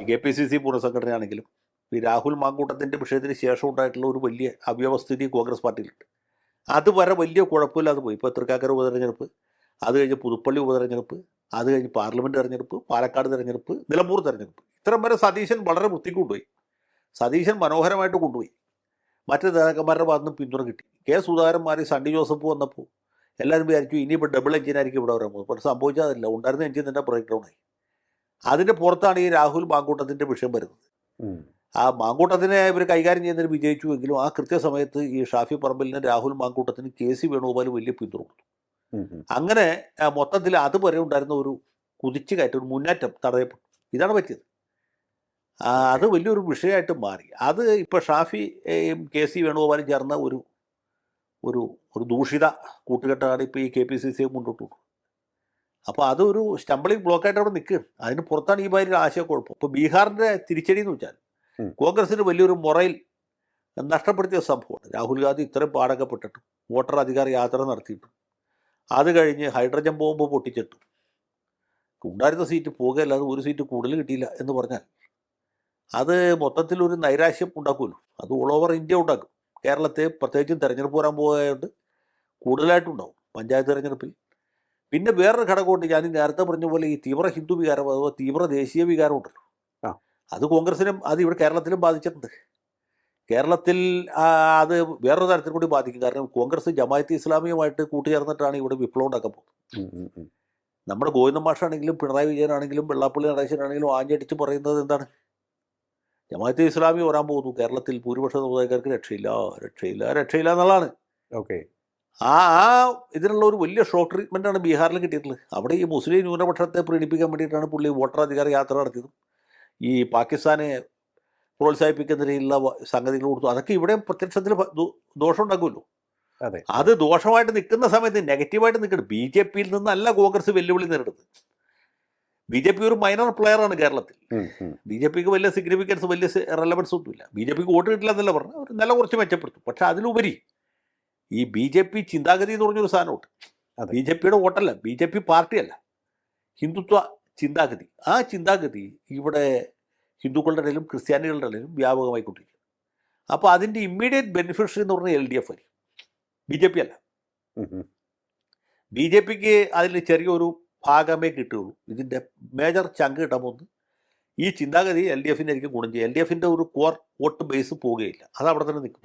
ഈ KPCC പുനഃസംഘടനയാണെങ്കിലും ഈ രാഹുൽ മാങ്കൂട്ടത്തിൻ്റെ വിഷയത്തിന് ശേഷം ഉണ്ടായിട്ടുള്ള ഒരു വലിയ അവ്യവസ്ഥിതി കോൺഗ്രസ് പാർട്ടിയിലുണ്ട്. അതുവരെ വലിയ കുഴപ്പമില്ലാതെ പോയി. ഇപ്പോൾ തൃക്കാക്കര ഉപതെരഞ്ഞെടുപ്പ്, അത് കഴിഞ്ഞ് പുതുപ്പള്ളി ഉപതെരഞ്ഞെടുപ്പ്, അത് കഴിഞ്ഞ് പാർലമെൻറ്റ് തെരഞ്ഞെടുപ്പ്, പാലക്കാട് തെരഞ്ഞെടുപ്പ്, നിലമ്പൂർ തെരഞ്ഞെടുപ്പ്, ഇത്തരം വരെ സതീശൻ വളരെ വൃത്തിക്ക് കൊണ്ടുപോയി. സതീശൻ മനോഹരമായിട്ട് കൊണ്ടുപോയി. മറ്റ് നേതാക്കന്മാരുടെ ഭാഗത്ത് നിന്ന് പിന്തുണ കിട്ടി. സുധാകരൻ മാറി സണ്ണി ജോസഫ് വന്നപ്പോൾ എല്ലാവരും വിചാരിച്ചു ഇനിയിപ്പോൾ ഡബിൾ എഞ്ചിനായിരിക്കും ഇവിടെ വരാൻ പോകുന്നത്. പക്ഷെ സംഭവിച്ചതല്ല. ഉണ്ടായിരുന്ന എഞ്ചിൻ തന്നെ ബ്രേക്ക് ഡൗൺ ആയി. അതിൻ്റെ പുറത്താണ് ഈ രാഹുൽ മാങ്കൂട്ടത്തിൻ്റെ വിഷയം വരുന്നത്. ആ മാങ്കൂട്ടത്തിനെ ഇവർ കൈകാര്യം ചെയ്യുന്നതിന് വിജയിച്ചുവെങ്കിലും ആ കൃത്യസമയത്ത് ഈ ഷാഫി പറമ്പലിന് രാഹുൽ മാങ്കൂട്ടത്തിന് KC വേണുഗോപാൽ വലിയ പിന്തുണ കൊടുത്തു. അങ്ങനെ മൊത്തത്തിൽ അതുവരെ ഉണ്ടായിരുന്ന ഒരു കുതിച്ചു കയറ്റം, ഒരു മുന്നേറ്റം തടയപ്പെട്ടു. ഇതാണ് പറ്റിയത്. അത് വലിയൊരു വിഷയമായിട്ട് മാറി. അത് ഇപ്പോൾ ഷാഫിയും KC വേണുഗോപാലും ചേർന്ന ഒരു ഒരു ഒരു ദൂഷിത കൂട്ടുകെട്ടാണ് ഇപ്പോൾ ഈ KPCC മുന്നോട്ട് പോകുന്നത്. അപ്പോൾ അതൊരു സ്റ്റംബിളിംഗ് ബ്ലോക്കായിട്ട് അവിടെ നിൽക്കുകയാണ്. അതിന് പുറത്താണ് ഈ മാതിരി ആശയക്കുഴപ്പം. ഇപ്പോൾ ബീഹാറിൻ്റെ തിരിച്ചടി എന്ന് വെച്ചാൽ കോൺഗ്രസിന് വലിയൊരു മൊറയിൽ നഷ്ടപ്പെടുത്തിയ സംഭവമാണ്. രാഹുൽ ഗാന്ധി ഇത്രയും പാടകപ്പെട്ടിട്ടും വോട്ടർ അധികാര യാത്ര നടത്തിയിട്ടും അത് കഴിഞ്ഞ് ഹൈഡ്രജൻ ബോംബ് പൊട്ടിച്ചിട്ടും ഉണ്ടായിരുന്ന സീറ്റ് പോകുകയല്ലാതെ ഒരു സീറ്റ് കൂടുതൽ കിട്ടിയില്ല എന്ന് പറഞ്ഞാൽ അത് മൊത്തത്തിലൊരു നൈരാശ്യം ഉണ്ടാക്കുമല്ലോ. അത് ഓൾ ഓവർ ഇന്ത്യ ഉണ്ടാക്കും. കേരളത്തെ പ്രത്യേകിച്ചും തെരഞ്ഞെടുപ്പ് വരാൻ പോകുന്നതായതുകൊണ്ട് കൂടുതലായിട്ടുണ്ടാവും പഞ്ചായത്ത് തെരഞ്ഞെടുപ്പിൽ. പിന്നെ വേറൊരു ഘടകമുണ്ട്. ഞാൻ നേരത്തെ പറഞ്ഞ പോലെ ഈ തീവ്ര ഹിന്ദു വികാരം അഥവാ തീവ്ര ദേശീയ വികാരം ഉണ്ടല്ലോ, അത് കോൺഗ്രസിനും അത് ഇവിടെ കേരളത്തിലും ബാധിച്ചിട്ടുണ്ട്. കേരളത്തിൽ അത് വേറൊരു തരത്തിൽ കൂടി ബാധിക്കും. കാരണം കോൺഗ്രസ് ജമാഅത്തെ ഇസ്ലാമിയുമായിട്ട് കൂട്ടുചേർന്നിട്ടാണ് ഇവിടെ വിപ്ലവം ഉണ്ടാക്കാൻ പോകുന്നത്. നമ്മുടെ ഗോവിന്ദൻ മാഷാണെങ്കിലും പിണറായി വിജയനാണെങ്കിലും വെള്ളാപ്പള്ളി നടേശനാണെങ്കിലും ആഞ്ഞടിച്ച് പറയുന്നത് എന്താണ്? ജമാഅത്തെ ഇസ്ലാമി വരാൻ പോകുന്നു, കേരളത്തിൽ ഭൂരിപക്ഷ സമുദായക്കാർക്ക് രക്ഷയില്ല രക്ഷയില്ല രക്ഷയില്ല എന്നുള്ളതാണ്. ഓക്കെ. ആ ഇതിനുള്ള ഒരു വലിയ ഷോക്ക് ട്രീറ്റ്മെൻറ്റാണ് ബീഹാറിൽ കിട്ടിയിട്ടുള്ളത്. അവിടെ ഈ മുസ്ലിം ന്യൂനപക്ഷത്തെ പ്രീണിപ്പിക്കാൻ വേണ്ടിയിട്ടാണ് പുള്ളി വോട്ടർ അധികാര യാത്ര നടത്തിയതും ഈ പാകിസ്ഥാനെ പ്രോത്സാഹിപ്പിക്കുന്നതിനുള്ള സംഗതികൾ കൊടുത്തു. അതൊക്കെ ഇവിടെ പ്രത്യക്ഷത്തിൽ ദോഷം ഉണ്ടാക്കുമല്ലോ. അത് ദോഷമായിട്ട് നിൽക്കുന്ന സമയത്ത് നെഗറ്റീവായിട്ട് നിൽക്കണം. BJPയിൽ നിന്നല്ല കോൺഗ്രസ് വെല്ലുവിളി നേരിടുന്നത്. BJP ഒരു മൈനർ പ്ലെയറാണ് കേരളത്തിൽ. BJPക്ക് വലിയ സിഗ്നിഫിക്കൻസ്, വലിയ റെലവൻസ് ഒന്നുമില്ല. BJPക്ക് വോട്ട് കിട്ടില്ല എന്നല്ല പറഞ്ഞാൽ അവർ നല്ല കുറച്ച് മെച്ചപ്പെടുത്തും. പക്ഷെ അതിലുപരി ഈ BJP ചിന്താഗതി എന്ന് പറഞ്ഞൊരു സാധനമുണ്ട്. BJPയുടെ വോട്ടല്ല, BJP പാർട്ടിയല്ല, ഹിന്ദുത്വ ചിന്താഗതി. ആ ചിന്താഗതി ഇവിടെ ഹിന്ദുക്കളുടെ ഇടയിലും ക്രിസ്ത്യാനികളുടെ ഇടയിലും വ്യാപകമായിക്കൊണ്ടിരിക്കും. അപ്പോൾ അതിൻ്റെ ഇമ്മീഡിയറ്റ് ബെനിഫിഷ്യറി എന്ന് പറഞ്ഞാൽ LDF ആയിരിക്കും, BJP അല്ല. BJPക്ക് അതിൽ ചെറിയൊരു ഭാഗമേ കിട്ടുകയുള്ളൂ. ഇതിൻ്റെ മേജർ ചങ്ക് കിട്ടാൻ പോകുന്നത് ഈ ചിന്താഗതി LDFിൻ്റെ ആയിരിക്കും ഗുണം ചെയ്യുക. LDFിൻ്റെ ഒരു കോർ വോട്ട് ബേസ് പോവുകയില്ല, അത് അവിടെ തന്നെ നിൽക്കും.